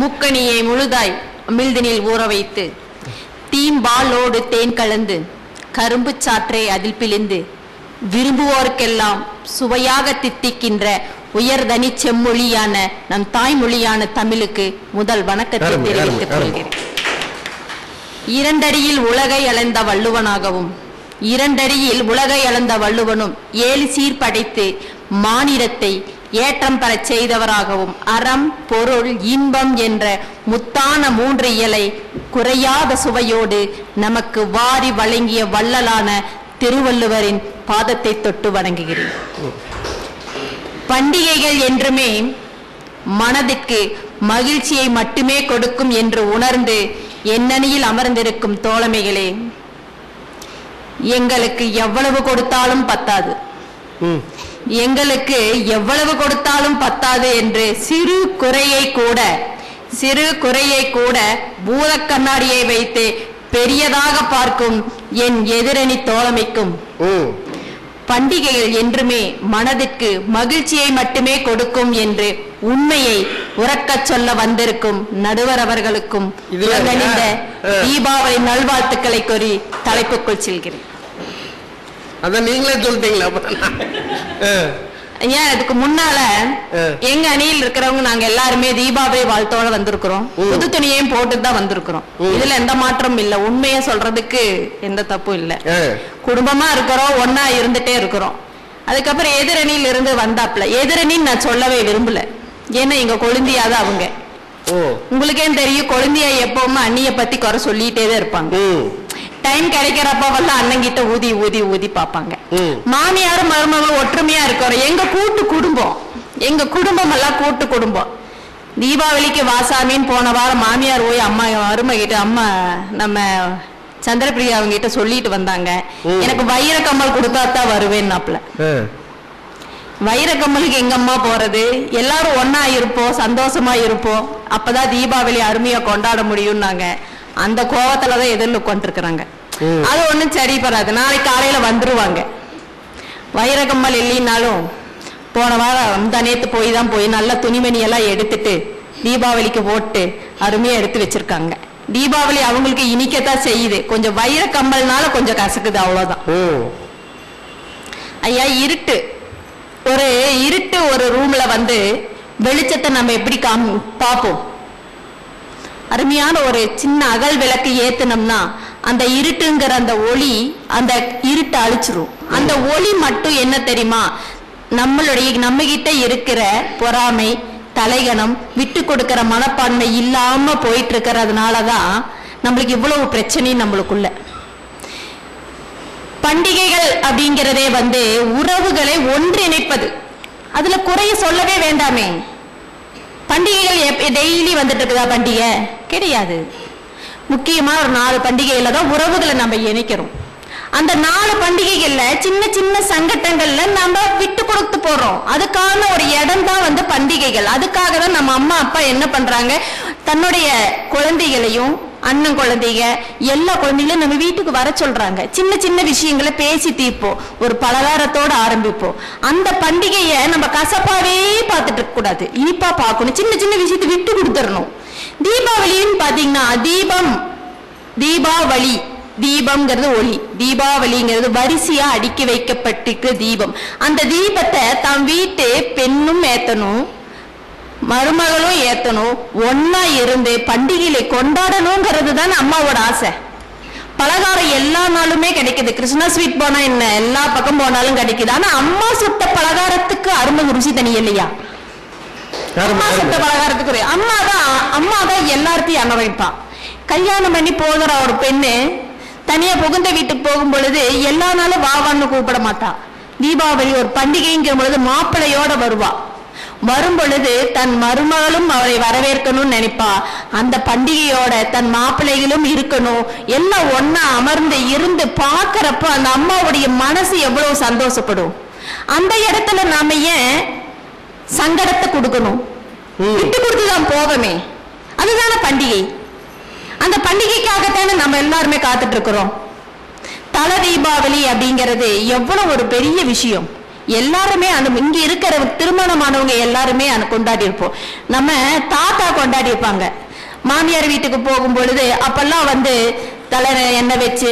முக்கணியை முழுதாய் அமிழ்தினில் ஊற வைத்து தீம்பாலோடு தேன் கலந்து கரும்பு சாற்றை அதில் பிழிந்து விரும்புவோருக்கெல்லாம் சுவையாக தித்திக்கின்ற உயர்தனி செம்மொழியான நம் தாய்மொழியான தமிழுக்கு முதல் வணக்கத்தை தெரிவித்துக் கொள்கிறேன். இரண்டடியில் உலகை அளந்த வள்ளுவனாகவும் இரண்டடியில் உலகை அளந்த வள்ளுவனும் 7 சீர் படைத்து மானிடத்தை ஏற்றம் பெறச் செய்தவராகவும் அறம் பொருள் இன்பம் என்ற முத்தான 3 இயலை குறையாத சுவையோடு நமக்கு வாரி வழங்கிய வள்ளலான திருவள்ளுவரின் பாதத்தை தொட்டு வணங்குகிறேன். பண்டிகைகள் என்றுமே மனதிற்கு மகிழ்ச்சியை மட்டுமே கொடுக்கும் என்று உணர்ந்து எண்ணணியில் அமர்ந்திருக்கும் தோழமைகளே, எங்களுக்கு எவ்வளவு கொடுத்தாலும் பத்தாது, எங்களுக்கு எவ்வளவு கொடுத்தாலும் பத்தாது என்று சிறு குறையை கூட பூத கண்ணாடியை வைத்து பெரியதாக பார்க்கும் என் எதிரணி தோழமைக்கும் பண்டிகைகள் என்றுமே மனதிற்கு மகிழ்ச்சியை மட்டுமே கொடுக்கும் என்று உண்மையை உறக்கச் சொல்ல வந்திருக்கும் நடுவர் அவர்களுக்கும் தீபாவளி நல்வாழ்த்துக்களை கூறி தலைப்புக்குள் செல்கிறேன். அதான் நீங்களே சொல்லிட்டீங்களா? ஏன் இதுக்கு முன்னால எங்க அணியில் இருக்கிறவங்க நாங்க எல்லாருமே தீபாவளி வாழ்த்தோட வந்திருக்கிறோம். புது துணியையும் போட்டுதான் வந்திருக்கிறோம். இதுல எந்த மாற்றம் இல்ல. உண்மையை சொல்றதுக்கு எந்த தப்பும் இல்ல. குடும்பமா இருக்கிறோம், ஒன்னா இருந்துட்டே இருக்கிறோம். அதுக்கப்புறம் எதிரணியில் இருந்து வந்தாப்ல எதிரணின்னு நான் சொல்லவே விரும்பல. ஏன்னா எங்க கொழுந்தியாதான் அவங்க. உங்களுக்கே தெரியும், கொழுந்தியா எப்பவுமே அண்ணிய பத்தி குறை சொல்லிட்டேதான் இருப்பாங்க. டைம் கிடைக்கிறப்பவெல்லாம் அண்ணன் கிட்ட ஊதி ஊதி ஊதி பாப்பாங்க. மாமியாரும் மருமகளும் ஒற்றுமையா இருக்கிறோம். எங்க குடும்பம் எல்லாம் கூட்டு குடும்பம். தீபாவளிக்கு வாசாமின்னு போன வாரம் மாமியார் போய் அம்மா மருமகிட்ட அம்மா நம்ம சந்திரபிரியா அவங்க கிட்ட சொல்லிட்டு வந்தாங்க, எனக்கு வைர கம்மல் கொடுத்தாதான் வருவேன்னாப்ல. வைர கம்மலுக்கு எங்க அம்மா போறது? எல்லாரும் ஒன்னா இருப்போம், சந்தோஷமா இருப்போம், அப்பதான் தீபாவளி அருமையா கொண்டாட முடியும்னாங்க. அந்த கோவத்துலதான் எதிர்ல உட்காந்துருக்குறாங்க. அது ஒண்ணும் சரி படாது. நாளைக்கு காலையில வந்துருவாங்க. வைரகம்மல் இல்லைன்னாலும் போன வாரம் நேத்து போய் நல்ல துணிமணி எல்லாம் எடுத்துட்டு தீபாவளிக்கு போட்டு அருமையா எடுத்து வச்சிருக்காங்க. தீபாவளி அவங்களுக்கு இனிக்கத்தான் செய்யுது. கொஞ்சம் வைரக்கம்மல்னால கொஞ்சம் கசக்குது, அவ்வளவுதான். ஐயா, இருட்டு ஒரு ரூம்ல வந்து வெளிச்சத்தை நம்ம எப்படி பார்ப்போம்? அருமையான ஒரு சின்ன அகல் விளக்கு ஏத்துனோம்னா அந்த இருட்டுங்கிற அந்த ஒளி அந்த இருட்டை அழிச்சிரும். அந்த ஒளி மட்டும் என்ன தெரியுமா, நம்ம கிட்ட இருக்கிற பொறாமை, தலைகணம், விட்டு கொடுக்கிற மனப்பான்மை இல்லாம போயிட்டு இருக்கிறதுனாலதான் நம்மளுக்கு இவ்வளவு பிரச்சனையும் நம்மளுக்குள்ள. பண்டிகைகள் அப்படிங்கிறதே வந்து உறவுகளை ஒன்றிணைப்பது. அதுல குறைய சொல்லவே வேண்டாமே. பண்டிகைகள் டெய்லி வந்துட்டு இருக்குதா? பண்டிகை கிடையாது. முக்கியமா ஒரு 4 பண்டிகையில தான் உறவுகளை நம்ம இணைக்கிறோம். அந்த 4 பண்டிகைகள்ல சின்ன சின்ன சங்கட்டங்கள்ல நம்ம விட்டு கொடுத்து போறோம். அதுக்கான ஒரு இடம் தான் வந்து பண்டிகைகள். அதுக்காக தான் நம்ம அம்மா அப்பா என்ன பண்றாங்க, தன்னுடைய குழந்தைகளையும் அண்ணன் குழந்தைங்க எல்லா குழந்தைகளும் நம்ம வீட்டுக்கு வர சொல்றாங்க. சின்ன சின்ன விஷயங்களை பேசி தீர்ப்போம், ஒரு பலகாரத்தோட ஆரம்பிப்போம். அந்த பண்டிகையை நம்ம கசப்பாவே பார்த்துட்டு இருக்க கூடாது, இனிப்பா பார்க்கணும். சின்ன சின்ன விஷயத்தை விட்டு கொடுத்துடணும். தீபாவளின்னு பாத்தீங்கன்னா தீபம்ங்கிறது ஒளி, தீபாவளிங்கிறது வரிசையா அடுக்கி வைக்கப்பட்டிருக்கிற தீபம். அந்த தீபத்தை தம் வீட்டு பெண்ணும் ஏத்தணும், மருமகளும் ஏத்தணும், ஒன்னா இருந்து பண்டிகையை கொண்டாடணுங்கிறது தான் அம்மாவோட ஆசை. பலகாரம் எல்லா நாளுமே கிடைக்குது. கிருஷ்ணா ஸ்வீட் போனா என்ன, எல்லா பக்கம் போனாலும் கிடைக்குது. ஆனா அம்மா சுட்ட பலகாரத்துக்கு அருமை ருசி தனி இல்லையா? அம்மா சுட்ட பலகாரத்துக்கு அம்மாதான் எல்லாத்தையும் அனுபவிப்பா. கல்யாணம் பண்ணி போகிற ஒரு பெண்ணு தனியா புகுந்த வீட்டுக்கு போகும் பொழுது எல்லா நாளும் வாவான்னு கூப்பிட மாட்டா. தீபாவளி ஒரு பண்டிகைங்கிற பொழுது மாப்பிள்ளையோட வருவா. வரும் பொழுது தன் மருமகளும் அவரை வரவேற்கணும்னு நினைப்பா. அந்த பண்டிகையோட தன் மாப்பிள்ளைகளும் இருக்கணும், எல்லாம் ஒன்னா அமர்ந்து இருந்து பாக்குறப்ப அந்த அம்மாவுடைய மனசு எவ்வளவு சந்தோஷப்படும். அந்த இடத்துல நாம ஏன் சங்கடத்தை கொடுக்கணும்? விட்டு கொடுத்துதான் போகமே. அதுதான பண்டிகை. அந்த பண்டிகைக்காகத்தானே நம்ம எல்லாருமே காத்துட்டு இருக்கிறோம். தல தீபாவளி அப்படிங்கிறது எவ்வளவு ஒரு பெரிய விஷயம். எல்லாருமே இங்க இருக்கிற திருமணமானவங்க எல்லாருமே கொண்டாடி இருப்போம். நம்ம தாத்தா கொண்டாடி இருப்பாங்க. மாமியார் வீட்டுக்கு போகும் பொழுது அப்பெல்லாம் தலை எண்ணெய் வச்சு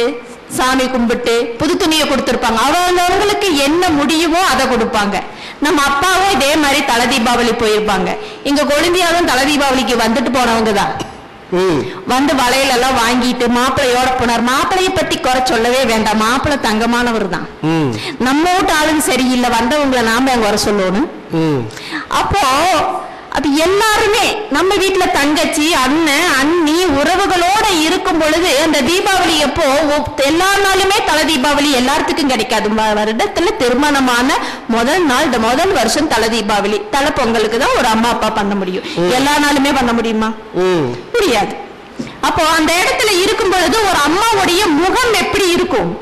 சாமி கும்பிட்டு புது துணியை கொடுத்திருப்பாங்க. அவங்களுக்கு என்ன முடியுமோ அதை கொடுப்பாங்க. நம்ம அப்பாவும் இதே மாதிரி தலை தீபாவளி போயிருப்பாங்க. இங்க கொழுந்தியாவும் தலை தீபாவளிக்கு வந்துட்டு போனவங்க தான். வளையல் எல்லாம் வாங்கிட்டு மாப்பிள்ளையோட போனார். மாப்பிள்ளைய பத்தி குறை சொல்லவே வேண்டாம், மாப்பிள்ளை தங்கமானவர் தான். நம்ம வீட்டு ஆளுங்க சரியில்லை, வந்தவங்களை நாம அங்க வர சொல்லணும். அப்போ அது எல்லாருமே நம்ம வீட்டுல தங்கச்சி அண்ணன் அண்ணி உறவுகளோட இருக்கும் பொழுது அந்த தீபாவளி எப்போ எல்லா நாளுமே தலை தீபாவளி எல்லாத்துக்கும் கிடைக்காது. வருடத்துல திருமணமான முதல் நாள் இந்த முதல் வருஷம் தலை தீபாவளி தலை பொங்கலுக்கு தான் ஒரு அம்மா அப்பா பண்ண முடியும். எல்லா நாளுமே பண்ண முடியுமா? முடியாது. அப்போ அந்த இடத்துல இருக்கும் பொழுது ஒரு அம்மாவுடைய முகம் எப்படி இருக்கும்?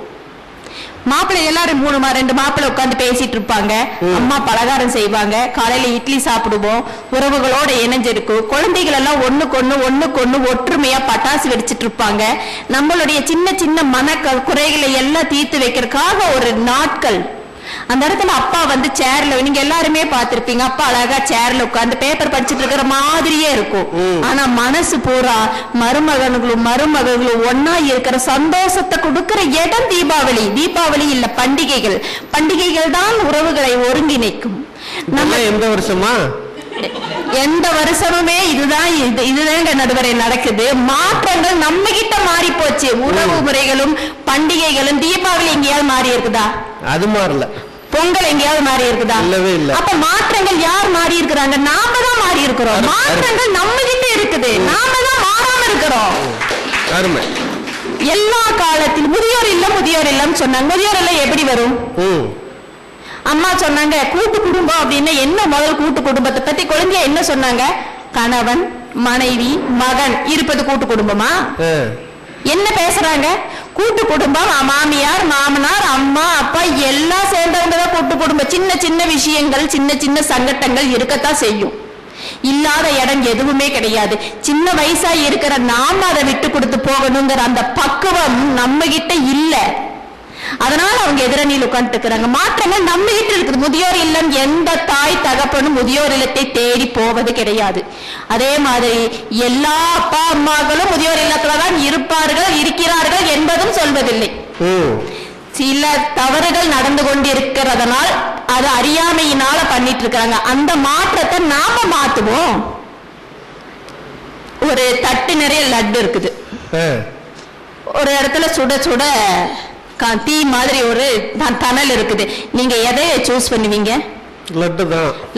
மாப்பிள்ளை எல்லாரும் 2 மாப்பிள்ளை உட்காந்து பேசிட்டு இருப்பாங்க. அம்மா பலகாரம் செய்வாங்க. காலையில இட்லி சாப்பிடுவோம். உறவுகளோட இணைஞ்சிருக்கும். குழந்தைகள் எல்லாம் ஒண்ணுக்கு ஒற்றுமையா பட்டாசு வெடிச்சிட்டு இருப்பாங்க. நம்மளுடைய சின்ன சின்ன மன குறைகளை எல்லாம் தீர்த்து வைக்கிறதுக்காக ஒரு நாட்கள். அந்த இடத்துல அப்பா சேர்ல, நீங்க எல்லாருமே பார்த்திருப்பீங்க, அப்பா அழகா சேர்ல உட்கார்ந்து பேப்பர் படிச்சுட்டு இருக்கிற மாதிரியே இருக்கும். ஆனா மனசு பூரா மருமகளும் ஒன்னா இருக்கிற சந்தோஷத்தை கொடுக்கிற இடம் தீபாவளி. தீபாவளி இல்ல, பண்டிகைகள். பண்டிகைகள் தான் உறவுகளை ஒருங்கிணைக்கும். நம்ம எந்த வருஷமுமே இதுதான் நடுவரை நடக்குது. மாற்றங்கள் நம்ம கிட்ட மாறி போச்சு. உறவு முறைகளும் பண்டிகைகளும். தீபாவளி எங்கேயாவது மாறி இருக்குதா? அது மாறல. பொங்கல் எங்கேயாவது மாறி இருக்குதா? அப்ப மாற்றங்கள் யார் மாறி இருக்கிறாங்க? நாம தான் மாறி இருக்கிறோம். மாற்றங்கள் நம்ம கிட்ட இருக்குது, நாம தான் மாறாம இருக்கிறோம். எல்லா காலத்திலும் முதியோர் இல்லம் சொன்னாங்க. முதியோர் இல்லம் எப்படி வரும்? அம்மா சொன்னாங்க கூட்டு குடும்பம் அப்படின்னா என்ன? முதல் கூட்டு குடும்பத்தை பத்தி குழந்தைய என்ன சொன்னாங்க? கணவன் மனைவி மகன் இருப்பது கூட்டு குடும்பமா? என்ன பேசுறாங்க? கூட்டு குடும்பம். மாமியார் மாமனார் அம்மா அப்பா எல்லாம் சேர்ந்தவங்கதான் கூட்டு குடும்பம். சின்ன சின்ன விஷயங்கள் சின்ன சின்ன சங்கட்டங்கள் இருக்கத்தான் செய்யும். இல்லாத இடம் எதுவுமே கிடையாது. சின்ன வயசா இருக்கிற நாம அதை விட்டு கொடுத்து போகணுங்கிற அந்த பக்குவம் நம்ம கிட்ட இல்ல. அதனால அவங்க எதிரணியில் உட்கார்ந்து இருக்கிறாங்க. மாற்றங்கள் நம்ம கிட்ட இருக்குது. முதியோர் இல்லம் எந்த தாய் தகப்பனும் முதியோர் இல்லத்தை தேடி போவது கிடையாது. அதே மாதிரி எல்லா அப்பா அம்மாக்களும் முதியோர் இல்லத்துலதான் இருக்கிறார்கள் என்பதும் சொல்வதில்லை. சில தவறுகள் நடந்து கொண்டிருக்கிறதுனால் அது அறியாமையினால பண்ணிட்டு இருக்காங்க. அந்த மாற்றத்தை நாம மாத்துவோம். ஒரு தட்டு நிறைய லட்டு இருக்குது. ஒரு இடத்துல சுட சுட தீ மாதிரி ஒரு தணல் இருக்குது. நீங்க எதை சூஸ் பண்ணுவீங்க?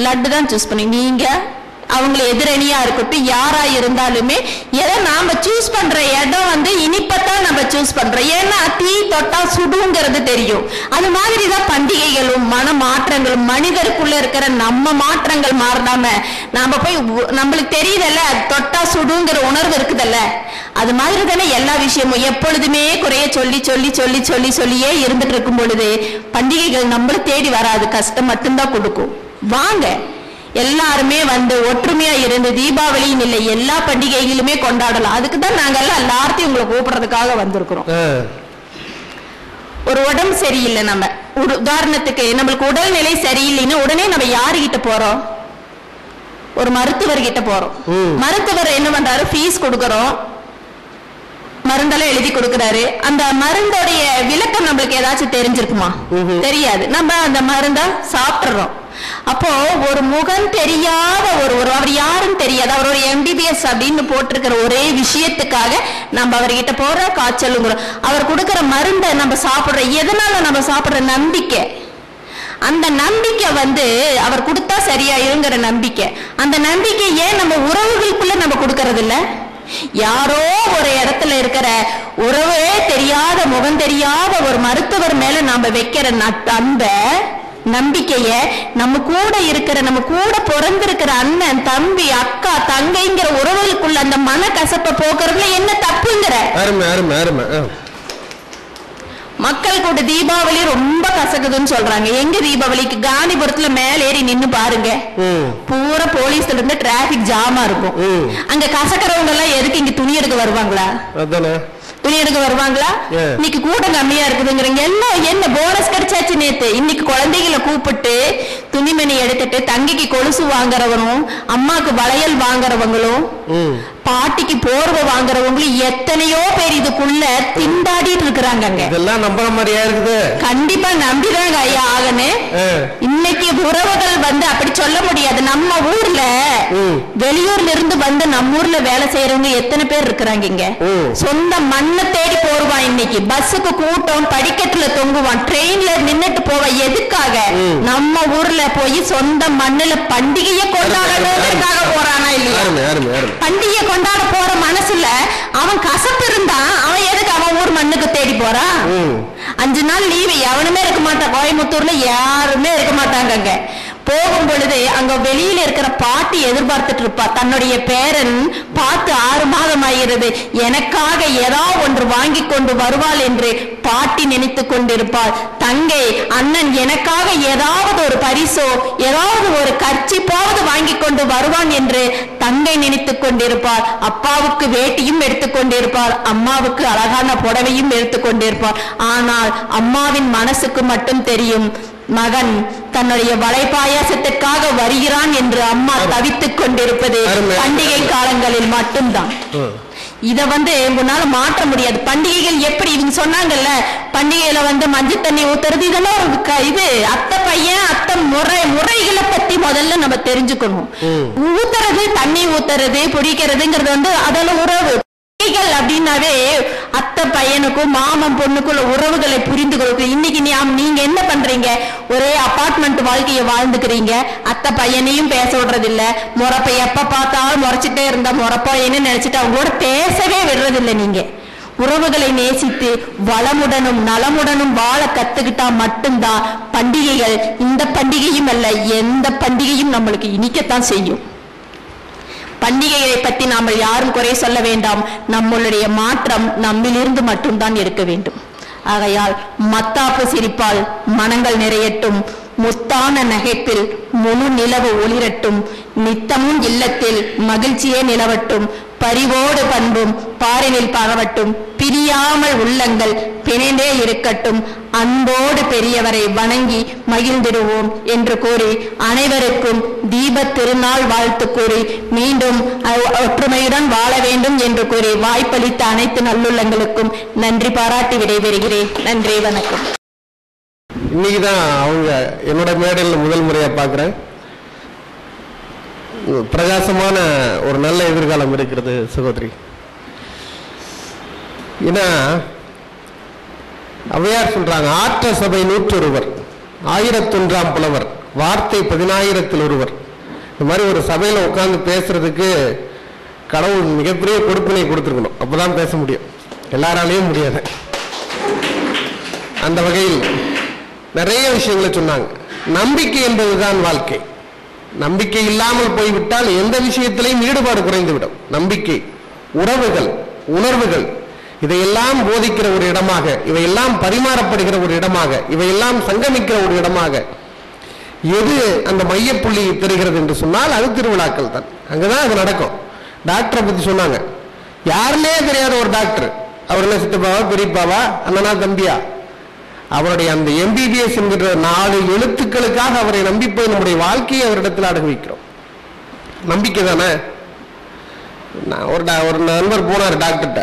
லட்டு தான் சூஸ் பண்ணுவீங்க. நீங்க அவங்களை எதிரணியா இருக்கட்டும் யாரா இருந்தாலுமே எதை நாம சூஸ் பண்ற இடம் இனிப்பத்தான் நம்ம சூஸ் பண்றோம். ஏன்னா தீ தொட்டா சுடுங்கிறது தெரியும். அது மாதிரிதான் பண்டிகைகளும் மன மாற்றங்களும். மனிதருக்குள்ள இருக்கிற நம்ம மாற்றங்கள் மாறாம நாம போய் நம்மளுக்கு தெரியுதல்ல தொட்டா சுடுங்கிற உணர்வு இருக்குதல்ல, அது மாதிரி தானே எல்லா விஷயமும். எப்பொழுதுமே குறைய சொல்லி சொல்லி சொல்லி சொல்லி சொல்லியே இருந்துட்டு இருக்கும் பொழுது பண்டிகைகள் நம்மள தேடி வராது, கஷ்டம் மட்டும்தான் கொடுக்கும். வாங்க எல்லாருமே ஒற்றுமையா இருந்து தீபாவளின்னு இல்லை எல்லா பண்டிகைகளுமே கொண்டாடலாம். அதுக்குதான் நாங்க எல்லாம் எல்லாத்தையும் உங்களை கூப்பிடுறதுக்காக வந்திருக்கிறோம். ஒரு உடம்பு சரியில்லை, நம்ம உதாரணத்துக்கு நம்மளுக்கு உடல்நிலை சரியில்லைன்னு உடனே நம்ம யாருகிட்ட போறோம்? ஒரு மருத்துவர்கிட்ட போறோம். மருத்துவர் என்ன பண்றாரு? ஃபீஸ் கொடுக்கறோம், மருந்தெல்லாம் எழுதி கொடுக்கிறாரு. அந்த மருந்தோடைய விளக்கம் நம்மளுக்கு ஏதாச்சும் தெரிஞ்சிருக்குமா? தெரியாது. நம்ம அந்த மருந்தை சாப்பிடுறோம். அப்போ ஒரு முகம் தெரியாத அவர் யாரும் தெரியாது, அவரோட MBBS அப்படின்னு போட்டிருக்கிற ஒரே விஷயத்துக்காக நம்ம அவர்கிட்ட போற காய்ச்சலுங்கிறோம். அவர் கொடுக்கிற மருந்தை நம்ம சாப்பிடுற எதனால நம்ம சாப்பிடுற நம்பிக்கை. அந்த நம்பிக்கை அவர் கொடுத்தா சரியாயிருங்கிற நம்பிக்கை. அந்த நம்பிக்கை ஏன் நம்ம உறவுகளுக்குள்ள நம்ம கொடுக்கறது இல்ல? யாரோ ஒரு இடத்துல இருக்கிற உறவே தெரியாத முகம் தெரியாத ஒரு மருத்துவர் மேல நாம வைக்கிற அன்ப நம்பிக்கைய நம்ம கூட இருக்கிற நம்ம கூட பிறந்திருக்கிற அண்ணன் தம்பி அக்கா தங்கைங்கிற உறவுகளுக்குள்ள அந்த மன கசப்பை போக்குறதுல என்ன தப்புங்கிற? மக்கள் கூட தீபாவளி ரொம்ப கசக்குதுன்னு சொல்றாங்க. எங்க தீபாவளிக்கு காந்திபுரத்துல மேல ஏறி நின்னு பாருங்க, பூரா போலீஸ்ல இருந்து டிராபிக் ஜாமா இருக்கும். அங்க கசக்கிறவங்க எல்லாம் எதுக்கு இங்க துணி எடுக்க வருவாங்களா? துணி எடுக்க வருவாங்களா? இன்னைக்கு கூட்டம் கம்மியா இருக்குதுங்கிறீங்க. எல்லாம் என்ன போனஸ் கிடைச்சாச்சு நேத்து. இன்னைக்கு குழந்தைகளை கூப்பிட்டு துணிமணி எடுத்துட்டு தங்கிக்கு கொலுசு வாங்குறவனும் அம்மாக்கு வளையல் வாங்குறவங்களும் பாட்டிக்கு போர்வை வாங்குறவங்களும் எத்தனையோ பேர் இதுக்குள்ள திண்டாடிட்டு இருக்கிறாங்க. இதெல்லாம் நம்புற மாதிரியா இருக்குது? கண்டிப்பா நம்பிதாங்க ஐயா ஆகணும். இன்னைக்கு உறவுகள் வந்து அப்படி சொல்ல முடியாது. நம்ம ஊர்ல வெளியூர்ல இருந்து வந்து நம்ம ஊர்ல வேலை செய்யறவங்க எத்தனை பேர் இருக்கிறாங்க இங்க. சொந்த மண்ணை தேடி போடுவான். இன்னைக்கு பஸ்ஸுக்கு கூட்டம், படிக்கட்டுல தொங்குவான், ட்ரெயின்ல நின்னுட்டு போவான். எதுக்காக? நம்ம ஊர்ல போய் சொந்த மண்ணுல பண்டிகையை கொண்டாடுறதுக்காக போறானா இல்லையா? பண்டிகை கொண்டாட போற மனசுல அவன் கசப்பு இருந்தா அவன் எதுக்கு அவன் ஊர் மண்ணுக்கு தேடி போறான்? 5 நாள் லீவு எவனுமே இருக்க மாட்டான். கோயம்புத்தூர்ல யாருமே இருக்க மாட்டாங்க. போகும் பொழுது அங்க வெளியில இருக்கிற பாட்டி எதிர்பார்த்துட்டு இருப்பா. தன்னுடைய பேரன் பார்த்து 6 மாதம் ஆகிறது, எனக்காக ஏதாவது ஒன்று வாங்கி கொண்டு வருவாள் என்று பாட்டி நினைத்து கொண்டிருப்பாள். தங்கை அண்ணன் எனக்காக ஏதாவது ஒரு பரிசோ ஏதாவது ஒரு கர்ச்சிப்பாவது வாங்கி கொண்டு வருவான் என்று தங்கை நினைத்துக் கொண்டிருப்பாள். அப்பாவுக்கு வேட்டியும் எடுத்துக் கொண்டிருப்பாள், அம்மாவுக்கு அழகான புடவையும் எடுத்துக் கொண்டிருப்பாள். ஆனால் அம்மாவின் மனசுக்கு மட்டும் தெரியும், மகன் தன்னுடைய வளைபாயாசத்திற்காக வருகிறான் என்று அம்மா தவித்துக் கொண்டிருப்பது பண்டிகை காலங்களில் மட்டும்தான். இத உன்னால மாற்ற முடியாது. பண்டிகைகள் எப்படி இவங்க சொன்னாங்கல்ல, பண்டிகையில மஞ்சள் தண்ணி ஊத்துறது இதெல்லாம் இது அத்தை பையன் அத்தை முறைகளை பத்தி முதல்ல நம்ம தெரிஞ்சுக்கணும். ஊத்துறது, தண்ணி ஊத்துறது, பிடிக்கிறதுங்கிறது அதெல்லாம் உறவு அப்படின்னாவே அத்தை பையனுக்கும் மாமன் பொண்ணுக்குள்ள உறவுகளை புரிந்து கொள்ளும். இன்னைக்கு நீங்க என்ன பண்றீங்க? ஒரே அபார்ட்மெண்ட் வாழ்க்கையை வாழ்ந்துக்கிறீங்க. அத்தை பையனையும் பேச விடுறது இல்ல. முறப்ப எப்ப பார்த்தாலும் முறைச்சிட்டே இருந்தா முறப்பையன்னு நினைச்சிட்டு அவங்களோட பேசவே விடுறதில்லை. நீங்க உறவுகளை நேசித்து வளமுடனும் நலமுடனும் வாழ கத்துக்கிட்டா மட்டும்தான் பண்டிகைகள், இந்த பண்டிகையும் அல்ல எந்த பண்டிகையும் நம்மளுக்கு இனிக்கத்தான் செய்யும். பண்டிகைகளை பற்றி நாம் யாரும் குறை சொல்ல வேண்டாம். நம்மளுடைய மாற்றம் நம்மிலிருந்து மட்டும்தான் இருக்க வேண்டும். ஆகையால் மத்தாப்பு சிரிப்பால் மனங்கள் நிறையட்டும், முத்தான நகைப்பில் முழு நிலவு ஒளிரட்டும், நித்தமும் இல்லத்தில் மகிழ்ச்சியே நிலவட்டும், பரிவோடு பண்பும் பாரினில் பரவட்டும், பிரியாமல் உள்ளங்கள் பிணைந்தே இருக்கட்டும், அன்போடு பெரியவரை வணங்கி மகிழ்ந்திடுவோம் என்று கூறி அனைவருக்கும் தீப திருநாள் வாழ்த்து கூறி மீண்டும் ஒற்றுமையுடன் வாழ வேண்டும் என்று கூறி வாய்ப்பளித்த அனைத்து நல்லுள்ளங்களுக்கும் நன்றி பாராட்டி விடைபெறுகிறேன். நன்றி, வணக்கம். இன்னைக்குதான் அவங்க என்னோட மேடையில் முதல் முறையா பார்க்கிறேன். பிரகாசமான ஒரு நல்ல எதிர்காலம் இருக்கிறது சகோதரி. ஏன்னா அவையார் சொல்றாங்க, ஆற்ற சபை 101, 1001 புலவர், வார்த்தை 10,000 ஒருவர். இந்த மாதிரி ஒரு சபையில உட்கார்ந்து பேசுறதுக்கு கடவுள் மிகப்பெரிய கொடுப்பினை கொடுத்துருக்கணும். அப்பதான் பேச முடியும், எல்லாராலையும் முடியாது. அந்த வகையில் நிறைய விஷயங்களை சொன்னாங்க. நம்பிக்கை என்பதுதான் வாழ்க்கை. நம்பிக்கை இல்லாமல் போய்விட்டால் எந்த விஷயத்திலையும் ஈடுபாடு குறைந்துவிடும். நம்பிக்கை, உறவுகள், உணர்வுகள், இதையெல்லாம் போதிக்கிற ஒரு இடமாக, இவையெல்லாம் பரிமாறப்படுகிற ஒரு இடமாக, இவையெல்லாம் சங்கமிக்கிற ஒரு இடமாக எது அந்த மையப்புள்ளி தெரிகிறது என்று சொன்னால் அது திருவிழாக்கள் தான். அங்கதான் அது நடக்கும். டாக்டரை பத்தி சொன்னாங்க. யாருன்னே தெரியாத ஒரு டாக்டர், அவர் என்ன சித்தப்பாவா, பெரியப்பாவா, அண்ணனா, தம்பியா, அவருடைய அந்த MBBS என்கிற 4 எழுத்துக்களுக்காக அவரை நம்பி போய் நம்முடைய வாழ்க்கையை அவரிடத்தில் அடகு வைக்கிறோம். நம்பிக்கை தானே. ஒரு நண்பர் போனார் டாக்டர்கிட்ட.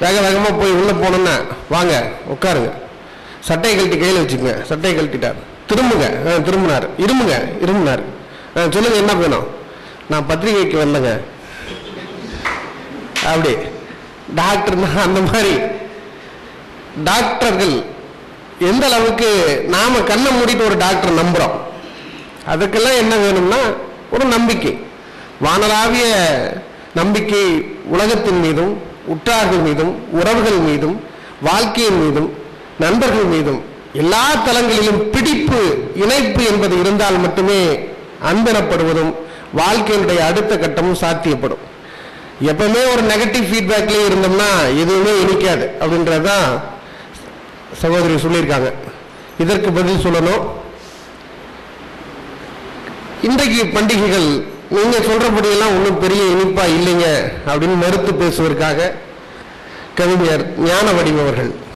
வேக வேகமா போய் உள்ள போனோன்னா, வாங்க உட்காருங்க, சட்டையை கழட்டி கையில் வச்சுக்கோங்க. சட்டையை கழட்டிட்டார். திரும்புங்க, திரும்பினார். இருமுனார். சொல்லுங்க என்ன வேணும்? நான் பத்திரிகைக்கு வரலங்க. அப்படி டாக்டர் அந்த மாதிரி டாக்டர்கள் எந்த அளவுக்கு நாம கண்ணை மூடிட்டு ஒரு டாக்டர் நம்புறோம். அதுக்கெல்லாம் என்ன வேணும்னா ஒரு நம்பிக்கை, வானளாவிய நம்பிக்கை. உலகத்தின் மீதும், உற்றார்கள் மீதும், உறவுகள் மீதும், வாழ்க்கையின் மீதும், நண்பர்கள் மீதும், எல்லா தளங்களிலும் பிடிப்பு, இணைப்பு என்பது இருந்தால் மட்டுமே அன்பெனப்படுவதும் வாழ்க்கையினுடைய அடுத்த கட்டமும் சாத்தியப்படும். எப்பவுமே ஒரு நெகட்டிவ் ஃபீட்பேக்லயே இருந்தோம்னா எதுவுமே இனிக்காது அப்படின்றதுதான் சகோதரி சொல்லியிருக்காங்க. இதற்கு பதில் சொல்லணும். இன்றைக்கு பண்டிகைகள் நீங்க சொல்றபடியெல்லாம் ஒன்றும் பெரிய இனிப்பா இல்லைங்க அப்படின்னு மறுத்து பேசுவதற்காக கவிஞர் ஞான வடிவம் அவர்கள்.